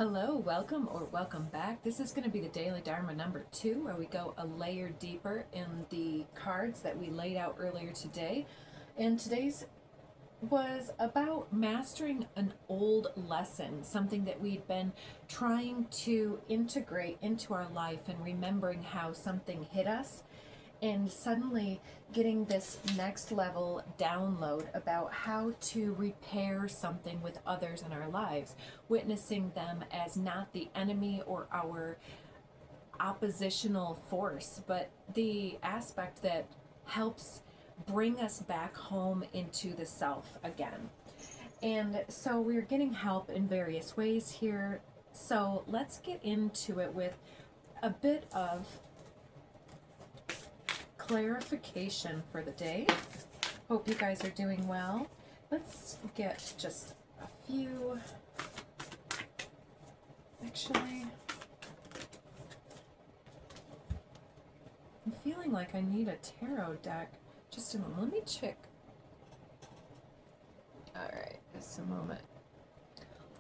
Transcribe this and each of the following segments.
Hello, welcome or welcome back. This is going to be the Daily Dharma number 2, where we go a layer deeper in the cards that we laid out earlier today. And today's was about mastering an old lesson, something that we'd been trying to integrate into our life and remembering how something hit us and suddenly getting this next level download about how to repair something with others in our lives, witnessing them as not the enemy or our oppositional force, but the aspect that helps bring us back home into the self again. And so we're getting help in various ways here. So let's get into it with a bit of clarification for the day. Hope you guys are doing well. Let's get just a few. Actually, I'm feeling like I need a tarot deck. Just a moment. Let me check. Alright, just a moment.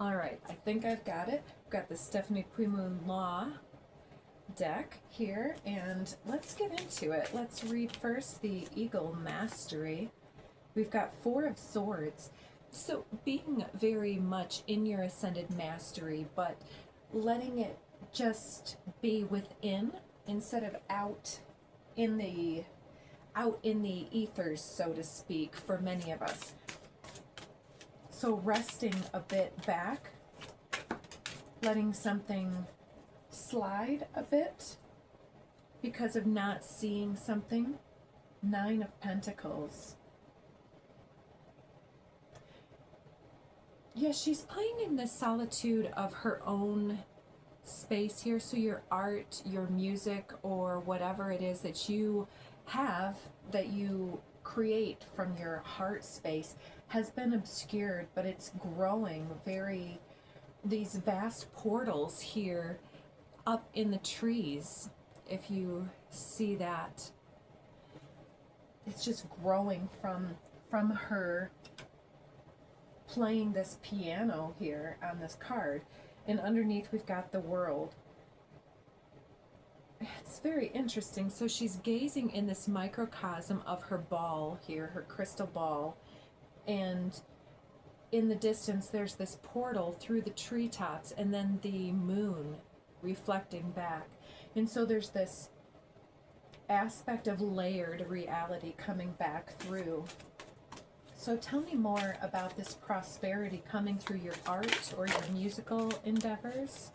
Alright, I think I've got it. I've got the Stephanie Puimoon Law deck here, and let's get into it. Let's read first the Eagle Mastery. We've got 4 of Swords. So being very much in your Ascended Mastery, but letting it just be within instead of out in the ethers, so to speak, for many of us. So resting a bit back, letting something slide a bit because of not seeing something. 9 of Pentacles. Yeah, she's playing in the solitude of her own space here. So your art, your music, or whatever it is that you have, that you create from your heart space, has been obscured, but it's growing. These vast portals here up in the trees, if you see that, it's just growing from her playing this piano here on this card. And underneath we've got the World. It's very interesting. So she's gazing in this microcosm of her ball here, her crystal ball, and in the distance there's this portal through the treetops, and then the moon reflecting back. And so there's this aspect of layered reality coming back through. So tell me more about this prosperity coming through your art or your musical endeavors.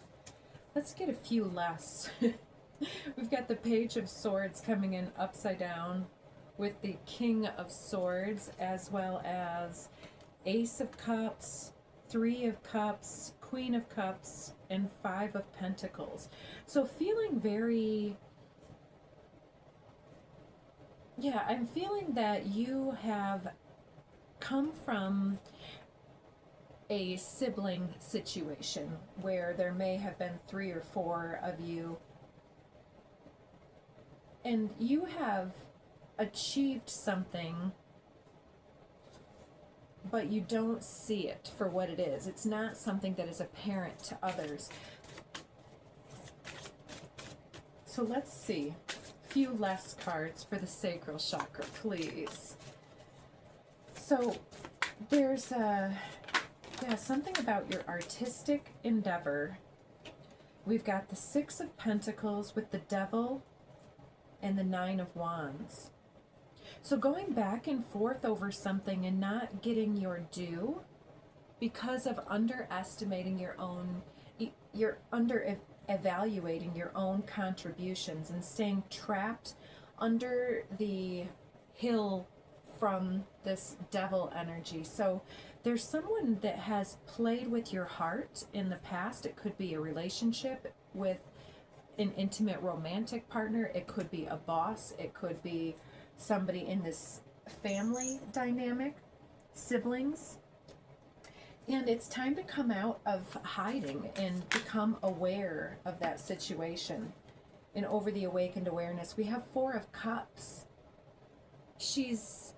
Let's get a few less. We've got the Page of Swords coming in upside down with the King of Swords, as well as Ace of Cups, 3 of Cups, Queen of Cups, and 5 of Pentacles. So feeling very, yeah, I'm feeling that you have come from a sibling situation where there may have been 3 or 4 of you, and you have achieved something, but you don't see it for what it is. It's not something that is apparent to others. So let's see. A few less cards for the sacral chakra, please. So there's something about your artistic endeavor. We've got the 6 of Pentacles with the Devil and the 9 of Wands. So going back and forth over something and not getting your due because of underestimating your own, you're evaluating your own contributions and staying trapped under the hill from this devil energy. So there's someone that has played with your heart in the past. It could be a relationship with an intimate romantic partner. It could be a boss. It could be somebody in this family dynamic, siblings. And it's time to come out of hiding and become aware of that situation. And over the awakened awareness, we have 4 of Cups. She's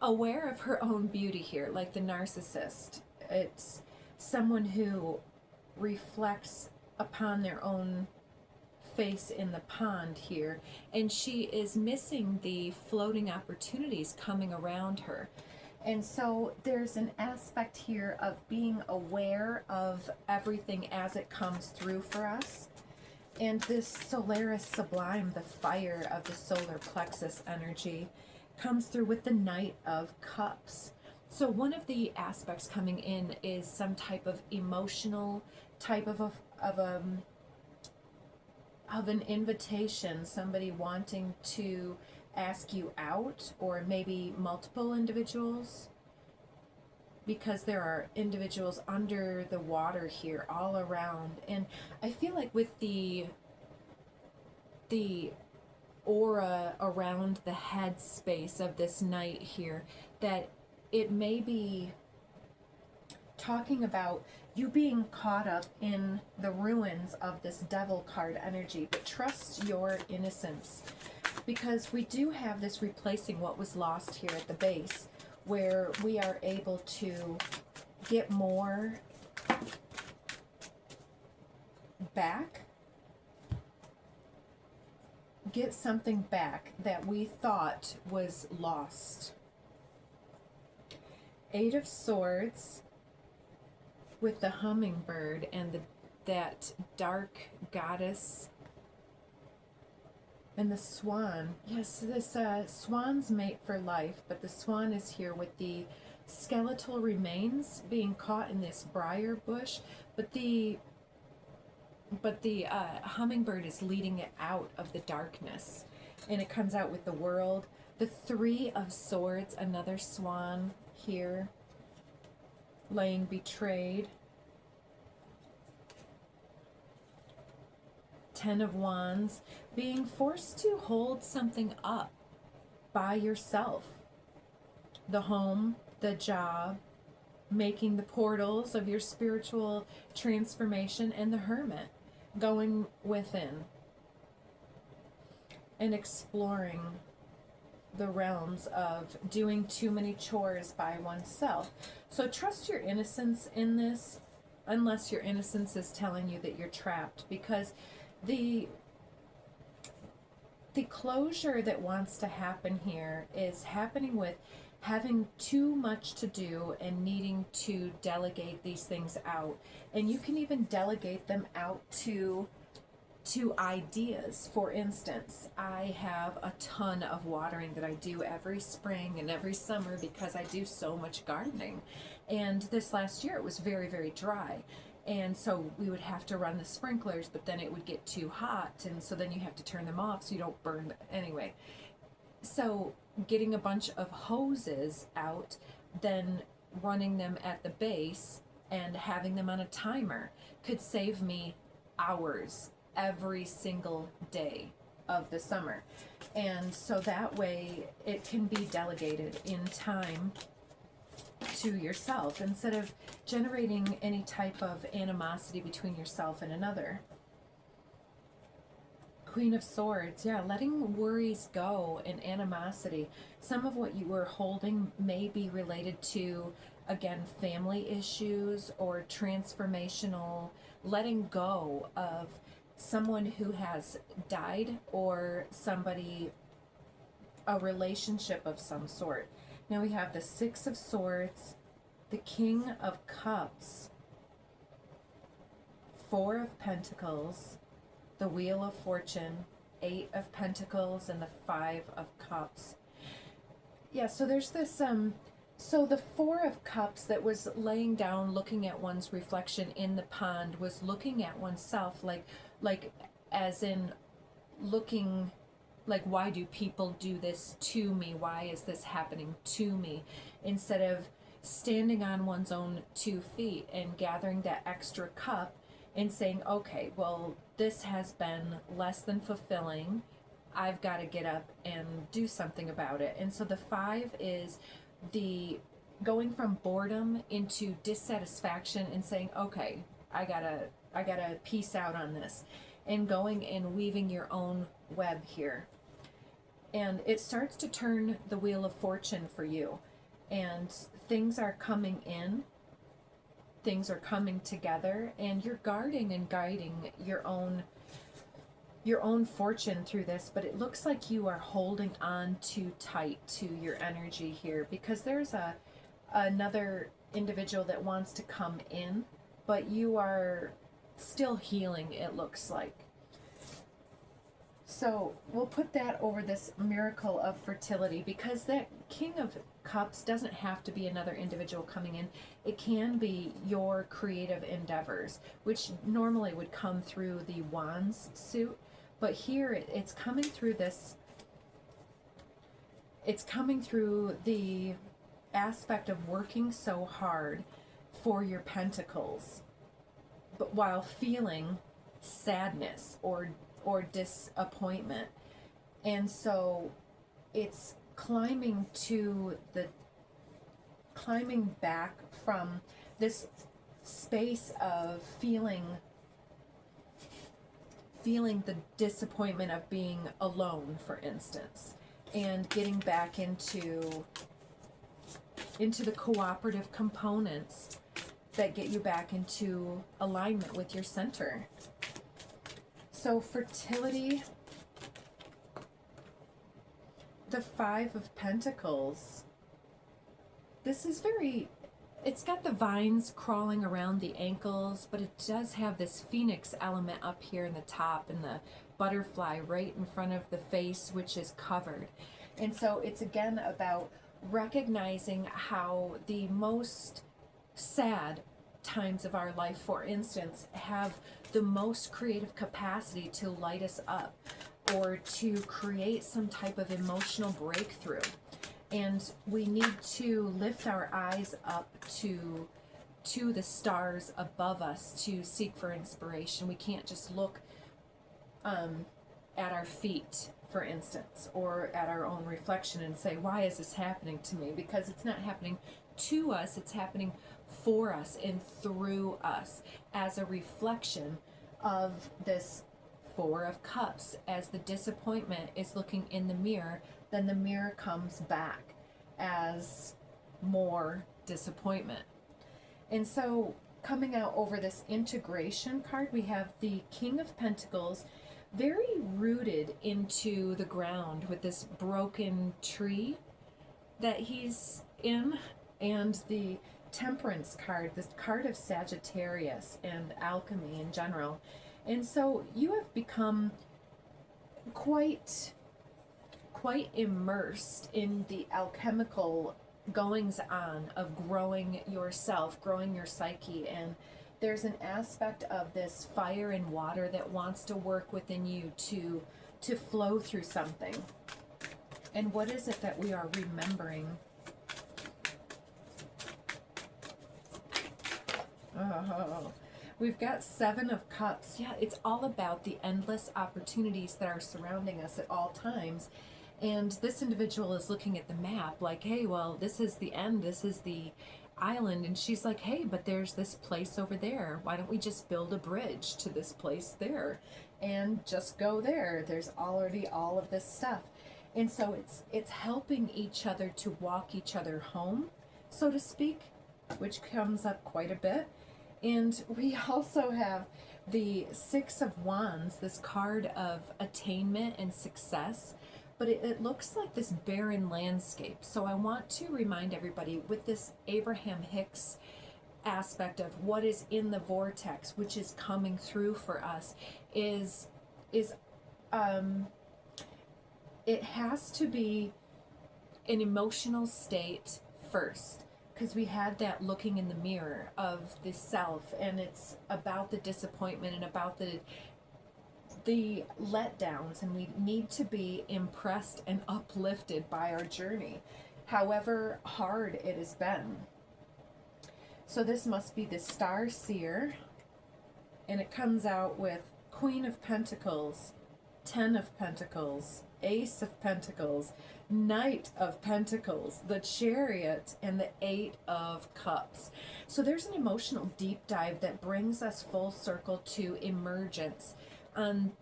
aware of her own beauty here, like the narcissist. It's someone who reflects upon their own face in the pond here, and she is missing the floating opportunities coming around her. And so there's an aspect here of being aware of everything as it comes through for us. And this Solaris Sublime, the fire of the solar plexus energy, comes through with the Knight of Cups. So one of the aspects coming in is some type of emotional type of an invitation, somebody wanting to ask you out, or maybe multiple individuals, because there are individuals under the water here all around. And I feel like with the aura around the head space of this knight here, that it may be talking about you being caught up in the ruins of this devil card energy. But trust your innocence, because we do have this replacing what was lost here at the base, where we are able to get more back, get something back that we thought was lost. Eight of Swords with the hummingbird and that dark goddess and the swan. Yes, this swan's mate for life, but the swan is here with the skeletal remains being caught in this briar bush, but the hummingbird is leading it out of the darkness, and it comes out with the world. The Three of Swords, another swan here, laying betrayed. Ten of Wands, being forced to hold something up by yourself. The home, the job, making the portals of your spiritual transformation, and the Hermit, going within and exploring the realms of doing too many chores by oneself. So trust your innocence in this, unless your innocence is telling you that you're trapped, because the closure that wants to happen here is happening with having too much to do and needing to delegate these things out. And you can even delegate them out to ideas. For instance, I have a ton of watering that I do every spring and every summer because I do so much gardening. And this last year it was very, very dry. And so we would have to run the sprinklers, but then it would get too hot, and so then you have to turn them off so you don't burn anyway. So getting a bunch of hoses out, then running them at the base and having them on a timer could save me hours every single day of the summer. And so that way it can be delegated in time to yourself, instead of generating any type of animosity between yourself and another. Queen of Swords, yeah, letting worries go and animosity. Some of what you were holding may be related to, again, family issues or transformational letting go of someone who has died, or somebody, a relationship of some sort. Now we have the Six of Swords, the King of Cups, Four of Pentacles, the Wheel of Fortune, Eight of Pentacles, and the Five of Cups. Yeah, so there's this, so the Four of Cups that was laying down, looking at one's reflection in the pond, was looking at oneself, like as in looking, like, why do people do this to me? Why is this happening to me? Instead of standing on one's own 2 feet and gathering that extra cup and saying, okay, well, this has been less than fulfilling. I've got to get up and do something about it. And so the 5 is the going from boredom into dissatisfaction and saying, okay, I gotta peace out on this, and going and weaving your own web here. And it starts to turn the Wheel of Fortune for you, and things are coming in things are coming together, and you're guarding and guiding your own fortune through this, but it looks like you are holding on too tight to your energy here, because there's another individual that wants to come in, but you are still healing, it looks like. So we'll put that over this miracle of fertility, because that King of Cups doesn't have to be another individual coming in. It can be your creative endeavors, which normally would come through the Wands suit. But here it's coming through this, it's coming through the aspect of working so hard for your pentacles, but while feeling sadness or disappointment. And so it's climbing back from this space of feeling the disappointment of being alone, for instance, and getting back into the cooperative components that get you back into alignment with your center. So fertility, the Five of Pentacles, this is very, it's got the vines crawling around the ankles, but it does have this phoenix element up here in the top, and the butterfly right in front of the face, which is covered. And so it's again about recognizing how the most sad times of our life, for instance, have the most creative capacity to light us up or to create some type of emotional breakthrough. And we need to lift our eyes up to the stars above us to seek for inspiration. We can't just look at our feet, for instance, or at our own reflection and say, why is this happening to me? Because it's not happening to us, it's happening for us and through us as a reflection of this Four of Cups. As the disappointment is looking in the mirror, then the mirror comes back as more disappointment. And so coming out over this integration card, we have the King of Pentacles, very rooted into the ground with this broken tree that he's in, and the Temperance card, this card of Sagittarius and alchemy in general. And so you have become quite immersed in the alchemical goings on of growing yourself, growing your psyche, and there's an aspect of this fire and water that wants to work within you to flow through something. And what is it that we are remembering? Oh, we've got Seven of Cups. Yeah, it's all about the endless opportunities that are surrounding us at all times. And this individual is looking at the map like, hey, well, this is the end. This is the island. And she's like, hey, but there's this place over there. Why don't we just build a bridge to this place there and just go there? There's already all of this stuff. And so it's helping each other to walk each other home, so to speak, which comes up quite a bit. And we also have the Six of Wands, this card of attainment and success, but it looks like this barren landscape. So I want to remind everybody with this Abraham Hicks aspect of what is in the vortex, which is coming through for us, is it has to be an emotional state first. Because we had that looking in the mirror of the self, and it's about the disappointment and about the letdowns, and we need to be impressed and uplifted by our journey, however hard it has been. So this must be the Star Seer, and it comes out with Queen of Pentacles, Ten of Pentacles, Ace of Pentacles, Knight of Pentacles, the Chariot, and the Eight of Cups. So there's an emotional deep dive that brings us full circle to emergence on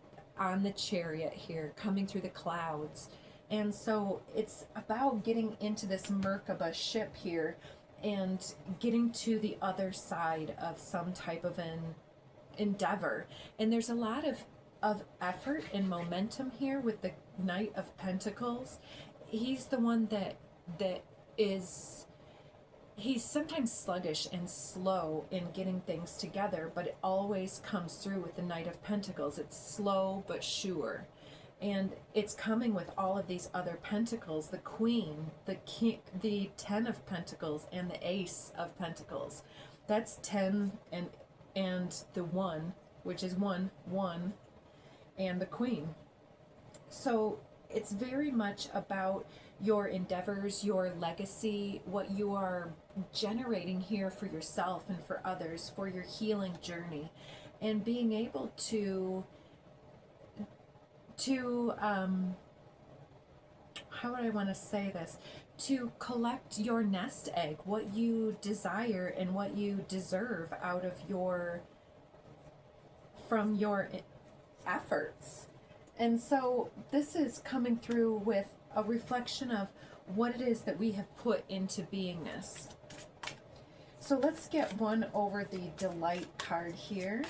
the Chariot here, coming through the clouds. And so it's about getting into this Merkaba ship here and getting to the other side of some type of an endeavor. And there's a lot of effort and momentum here with the Knight of Pentacles. He's the one that is, he's sometimes sluggish and slow in getting things together, but it always comes through with the Knight of Pentacles. It's slow but sure. And it's coming with all of these other pentacles, the Queen, the King, the 10 of Pentacles, and the Ace of Pentacles. That's 10 and the 1, which is 1, 1, and the Queen. So it's very much about your endeavors, your legacy, what you are generating here for yourself and for others, for your healing journey, and being able to how would I want to say this, to collect your nest egg, what you desire and what you deserve out of from your efforts. And so this is coming through with a reflection of what it is that we have put into beingness. So let's get one over the Delight card here.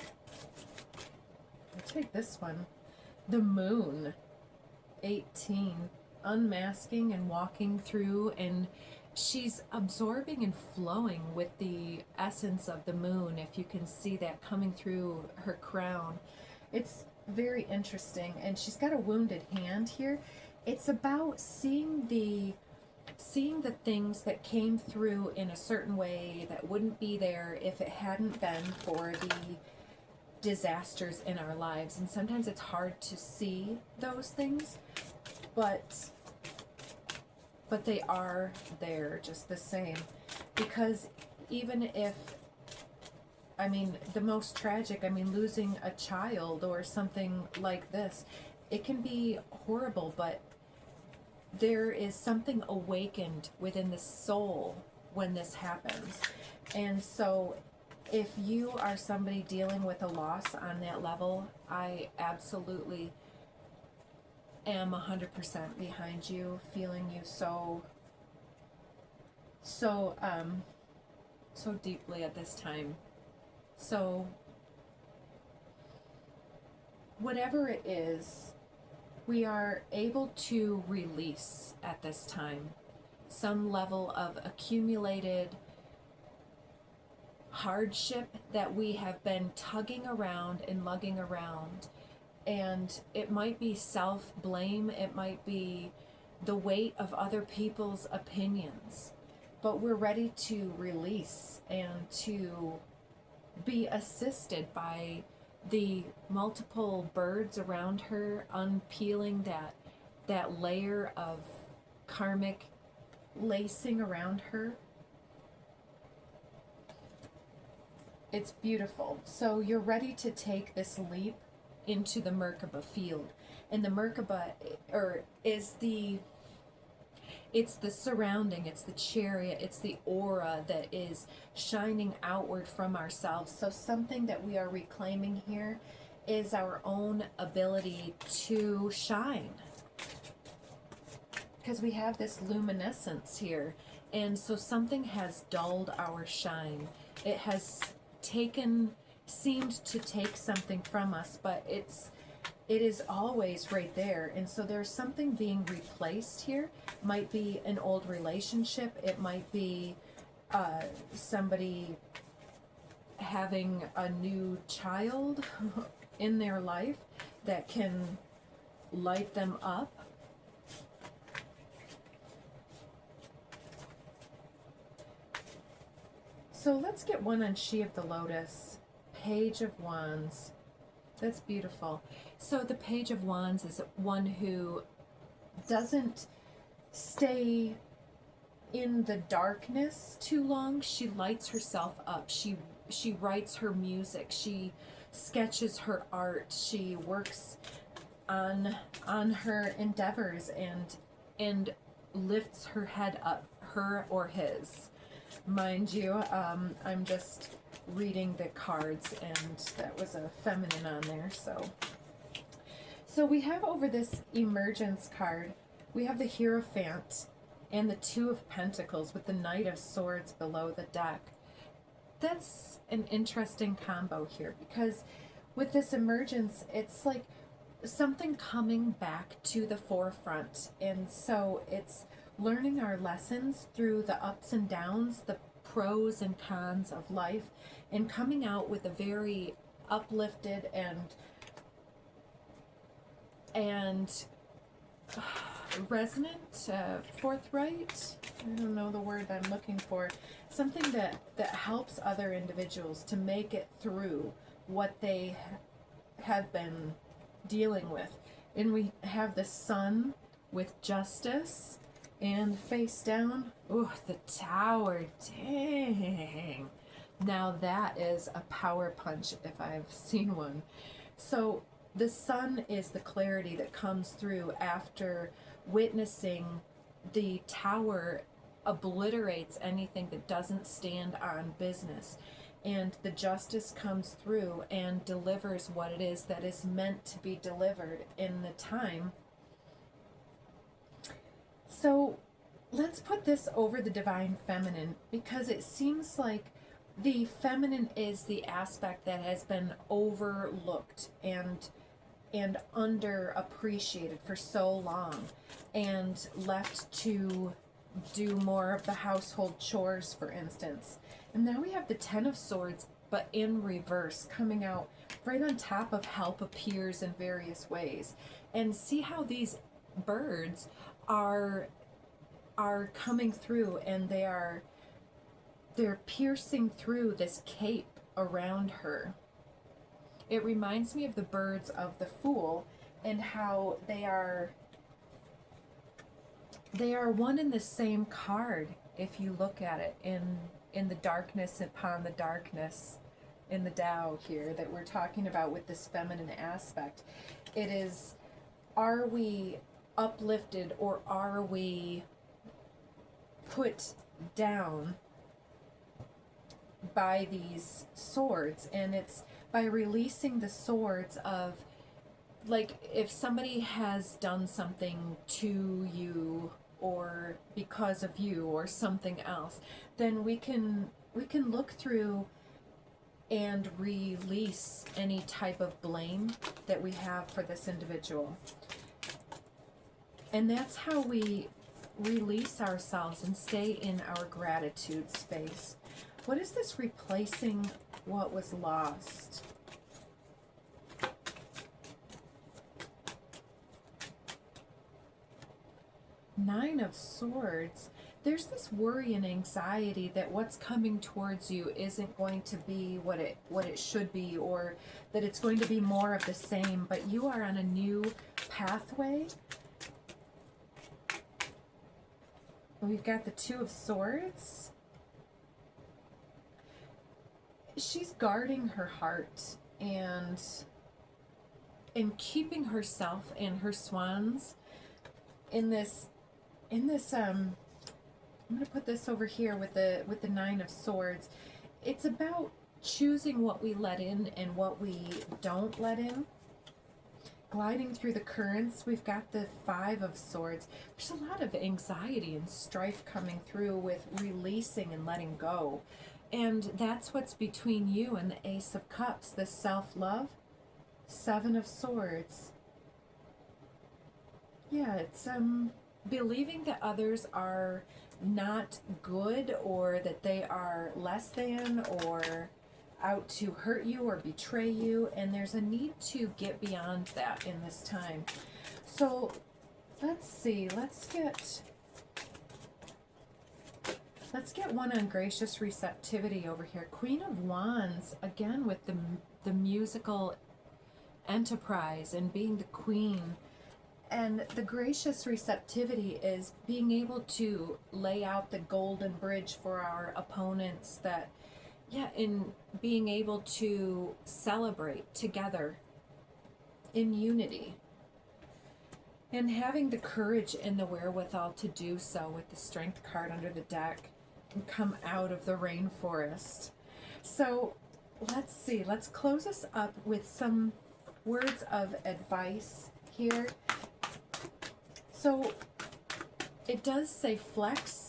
I'll take this one. The Moon, 18, unmasking and walking through, and she's absorbing and flowing with the essence of the moon, if you can see that coming through her crown. It's very interesting, and she's got a wounded hand here. It's about seeing the things that came through in a certain way that wouldn't be there if it hadn't been for the disasters in our lives. And sometimes it's hard to see those things, but they are there just the same. Because even if, I mean, the most tragic, I mean, losing a child or something like this, it can be horrible, but there is something awakened within the soul when this happens. And so if you are somebody dealing with a loss on that level, I absolutely am 100% behind you, feeling you so deeply at this time. So whatever it is, we are able to release at this time some level of accumulated hardship that we have been tugging around and lugging around. And it might be self-blame, it might be the weight of other people's opinions, but we're ready to release and to be assisted by the multiple birds around her, unpeeling that layer of karmic lacing around her. It's beautiful. So you're ready to take this leap into the Merkaba field. And the Merkaba it's the surrounding, it's the chariot, it's the aura that is shining outward from ourselves. So something that we are reclaiming here is our own ability to shine. Because we have this luminescence here. And so something has dulled our shine. It has seemed to take something from us, but it is always right there. And so there's something being replaced here. Might be an old relationship, it might be somebody having a new child in their life that can light them up. So let's get one on She of the Lotus, Page of Wands. That's beautiful. So the Page of Wands is one who doesn't stay in the darkness too long. She lights herself up. She writes her music. She sketches her art. She works on her endeavors and lifts her head up, her or his. Mind you, I'm just reading the cards, and that was a feminine on there. So we have over this emergence card, we have the Hierophant, and the Two of Pentacles with the Knight of Swords below the deck. That's an interesting combo here, because with this emergence, it's like something coming back to the forefront. And so it's learning our lessons through the ups and downs, the pros and cons of life, and coming out with a very uplifted and resonant, forthright, I don't know the word I'm looking for, something that helps other individuals to make it through what they have been dealing with. And we have the Sun with Justice, and face down, oh, the Tower. Dang, now that is a power punch if I've seen one. So the Sun is the clarity that comes through after witnessing the Tower obliterates anything that doesn't stand on business. And the Justice comes through and delivers what it is that is meant to be delivered in the time. So let's put this over the Divine Feminine, because it seems like the feminine is the aspect that has been overlooked and underappreciated for so long, and left to do more of the household chores, for instance. And now we have the Ten of Swords, but in reverse, coming out right on top of Help appears in various ways. And see how these birds are coming through, and they're piercing through this cape around her. It reminds me of the birds of the Fool, and how they are one and the same card if you look at it in the darkness upon the darkness in the Tao here that we're talking about with this feminine aspect. It is, are we uplifted or are we put down by these swords? And it's by releasing the swords of, like, if somebody has done something to you or because of you or something else, then we can look through and release any type of blame that we have for this individual. And that's how we release ourselves and stay in our gratitude space. What is this replacing what was lost? Nine of Swords. There's this worry and anxiety that what's coming towards you isn't going to be what it should be, or that it's going to be more of the same, but you are on a new pathway. We've got the Two of Swords. She's guarding her heart and keeping herself and her swans in this I'm going to put this over here with the Nine of Swords. It's about choosing what we let in and what we don't let in. Gliding through the currents, we've got the Five of Swords. There's a lot of anxiety and strife coming through with releasing and letting go. And that's what's between you and the Ace of Cups, the self-love. Seven of Swords. Yeah, it's believing that others are not good, or that they are less than, or out to hurt you or betray you, and there's a need to get beyond that in this time. So let's see, let's get one on gracious receptivity over here. Queen of Wands, again with the musical enterprise and being the queen. And the gracious receptivity is being able to lay out the golden bridge for our opponents, that, yeah, in being able to celebrate together in unity. And having the courage and the wherewithal to do so with the Strength card under the deck and come out of the rainforest. So let's see, let's close this up with some words of advice here. So it does say flex.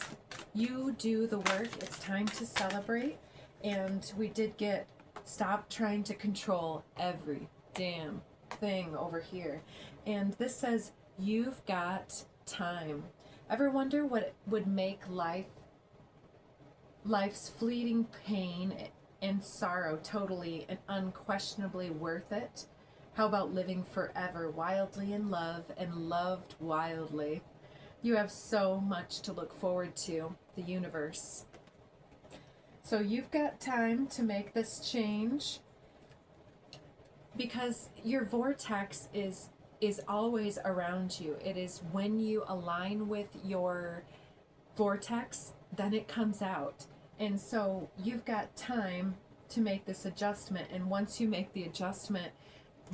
You do the work. It's time to celebrate. And we did get stop trying to control every damn thing over here. And this says you've got time. Ever wonder what would make life's fleeting pain and sorrow totally and unquestionably worth it? How about living forever wildly in love and loved wildly? You have so much to look forward to, the universe. So you've got time to make this change because your vortex is always around you. It is when you align with your vortex, then it comes out. And so you've got time to make this adjustment. And once you make the adjustment,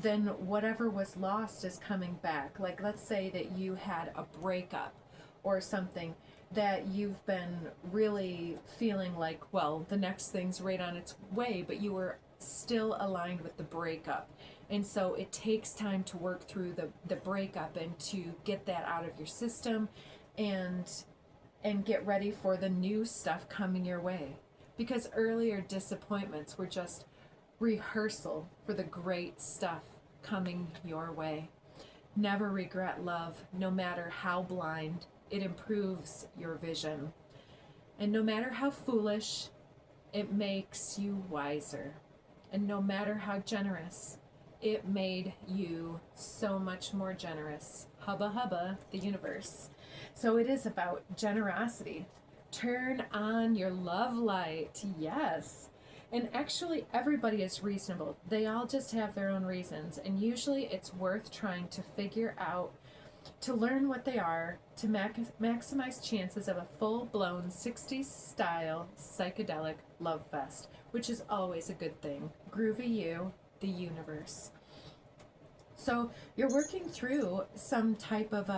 then whatever was lost is coming back. Like, let's say that you had a breakup or something that you've been really feeling like, well, the next thing's right on its way, but you were still aligned with the breakup. And so it takes time to work through the breakup and to get that out of your system and get ready for the new stuff coming your way. Because earlier disappointments were just rehearsal for the great stuff coming your way. Never regret love, no matter how blind. It improves your vision. And no matter how foolish, it makes you wiser. And no matter how generous, it made you so much more generous. Hubba hubba, the universe. So it is about generosity. Turn on your love light. Yes. And actually, everybody is reasonable. They all just have their own reasons. And usually it's worth trying to figure out, to learn what they are, to maximize chances of a full-blown 60s style psychedelic love fest, which is always a good thing. Groovy you, the universe. So you're working through some type of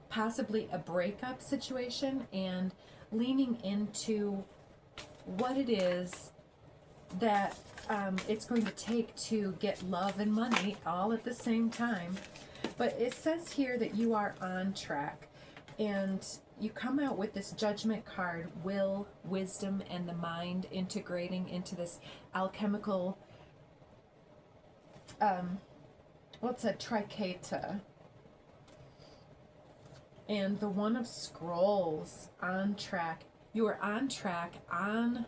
possibly a breakup situation and leaning into what it is that it's going to take to get love and money all at the same time. But it says here that you are on track, and you come out with this judgment card, will, wisdom, and the mind integrating into this alchemical, what's a tricata? And the one of scrolls, on track. You are on track, on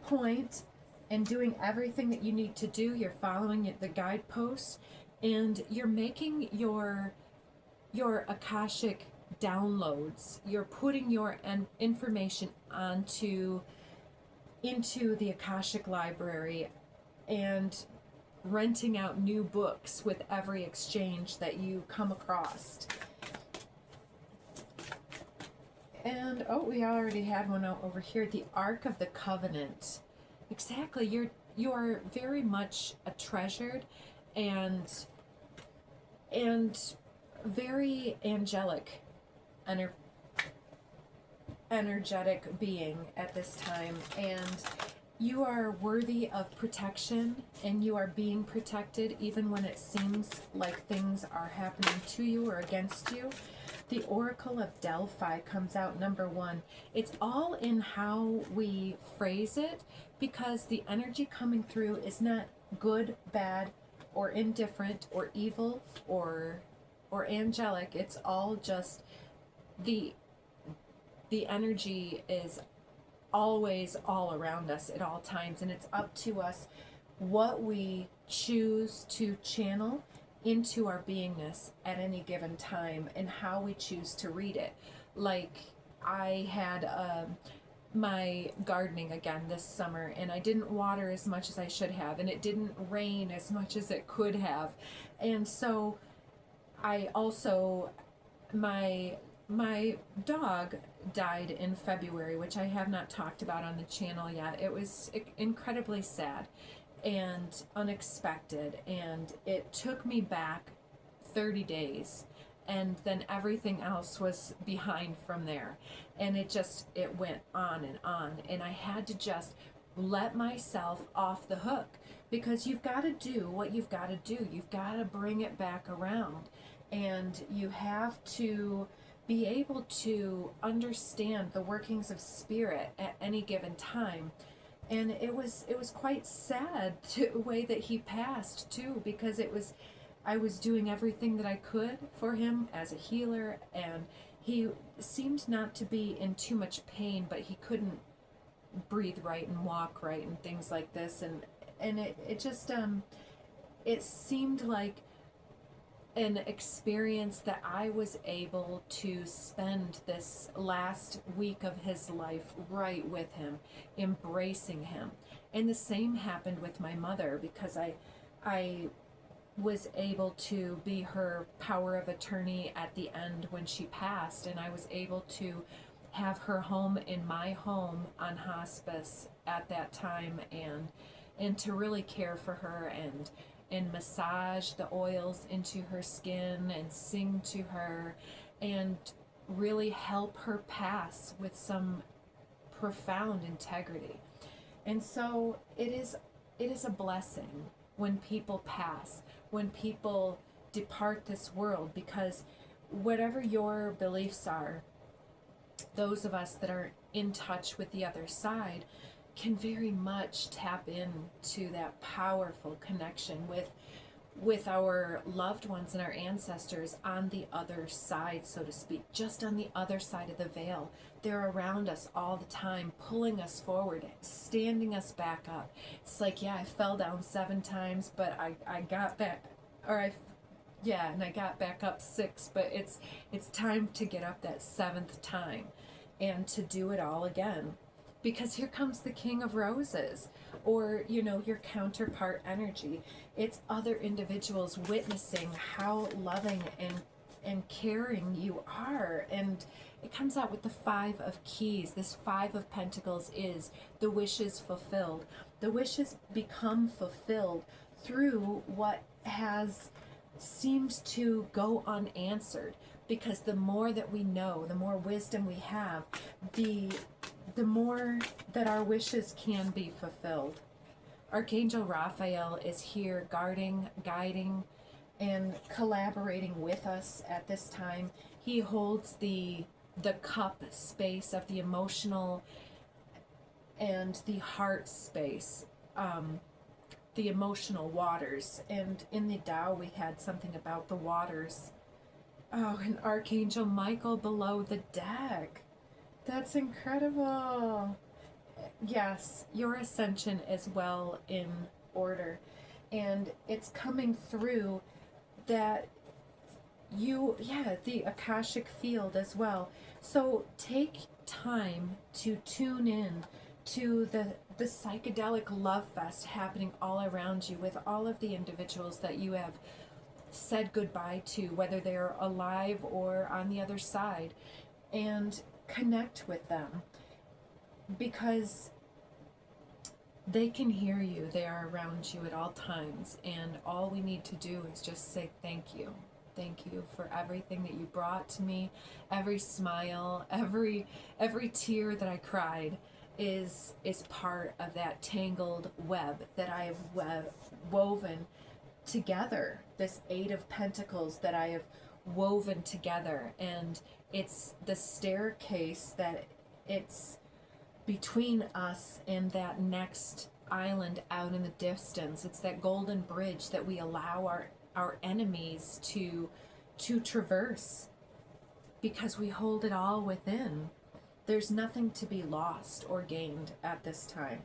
point, and doing everything that you need to do. You're following the guideposts, and you're making your Akashic downloads. You're putting your information into the Akashic library and renting out new books with every exchange that you come across. And we already had one out over here, the Ark of the Covenant. Exactly, you are very much a treasured and very angelic, energetic being at this time, and you are worthy of protection, and you are being protected even when it seems like things are happening to you or against you. The Oracle of Delphi comes out number 1. It's all in how we phrase it, because the energy coming through is not good, bad, or indifferent, or evil, or angelic. It's all just the energy is always all around us at all times, and it's up to us what we choose to channel into our beingness at any given time and how we choose to read it. Like, I had my gardening again this summer, and I didn't water as much as I should have, and it didn't rain as much as it could have, and so I also, my dog died in February, which I have not talked about on the channel yet. It was incredibly sad and unexpected, and it took me back 30 days, and then everything else was behind from there, and it went on, and I had to just let myself off the hook, because you've got to do what you've got to do. You've got to bring it back around, and you have to be able to understand the workings of spirit at any given time. And it was quite sad the way that he passed too, because I was doing everything that I could for him as a healer, and he seemed not to be in too much pain, but he couldn't breathe right and walk right and things like this, and it just it seemed like an experience that I was able to spend this last week of his life right with him, embracing him. And the same happened with my mother, because I was able to be her power of attorney at the end when she passed, and I was able to have her home in my home on hospice at that time, and to really care for her and massage the oils into her skin and sing to her and really help her pass with some profound integrity. And so it is a blessing when people pass, when people depart this world, because whatever your beliefs are, those of us that are in touch with the other side can very much tap into that powerful connection with our loved ones and our ancestors on the other side, so to speak, just on the other side of the veil. They're around us all the time, pulling us forward, standing us back up. It's like, yeah, I fell down 7 times, but I got back, and I got back up 6, but it's time to get up that 7th time and to do it all again. Because here comes the King of Roses, or, your counterpart energy. It's other individuals witnessing how loving and caring you are. And it comes out with the 5 of Keys. This 5 of Pentacles is the wishes fulfilled. The wishes become fulfilled through what has seemed to go unanswered. Because the more that we know, the more wisdom we have, the more that our wishes can be fulfilled. Archangel Raphael is here guarding, guiding, and collaborating with us at this time. He holds the cup space of the emotional and the heart space, the emotional waters. And in the Tao, we had something about the waters. Oh, and Archangel Michael below the deck. That's incredible. Yes, your ascension is well in order. And it's coming through that the Akashic field as well. So take time to tune in to the psychedelic love fest happening all around you with all of the individuals that you have said goodbye to, whether they're alive or on the other side, and connect with them, because they can hear you. They are around you at all times, and all we need to do is just say thank you. Thank you for everything that you brought to me. Every smile, every tear that I cried is part of that tangled web that I have woven together. This 8 of Pentacles that I have woven together, and it's the staircase that it's between us and that next island out in the distance. It's that golden bridge that we allow our enemies to traverse, because we hold it all within. There's nothing to be lost or gained at this time,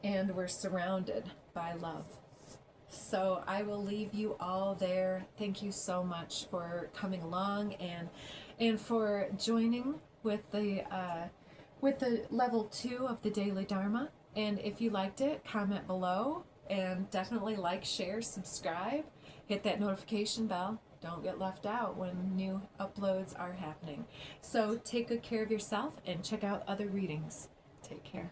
and we're surrounded by love. So I will leave you all there. Thank you so much for coming along and for joining with the level 2 of the Daily Dharma. And if you liked it, comment below, and definitely like, share, subscribe, hit that notification bell. Don't get left out when new uploads are happening. So take good care of yourself and check out other readings. Take care.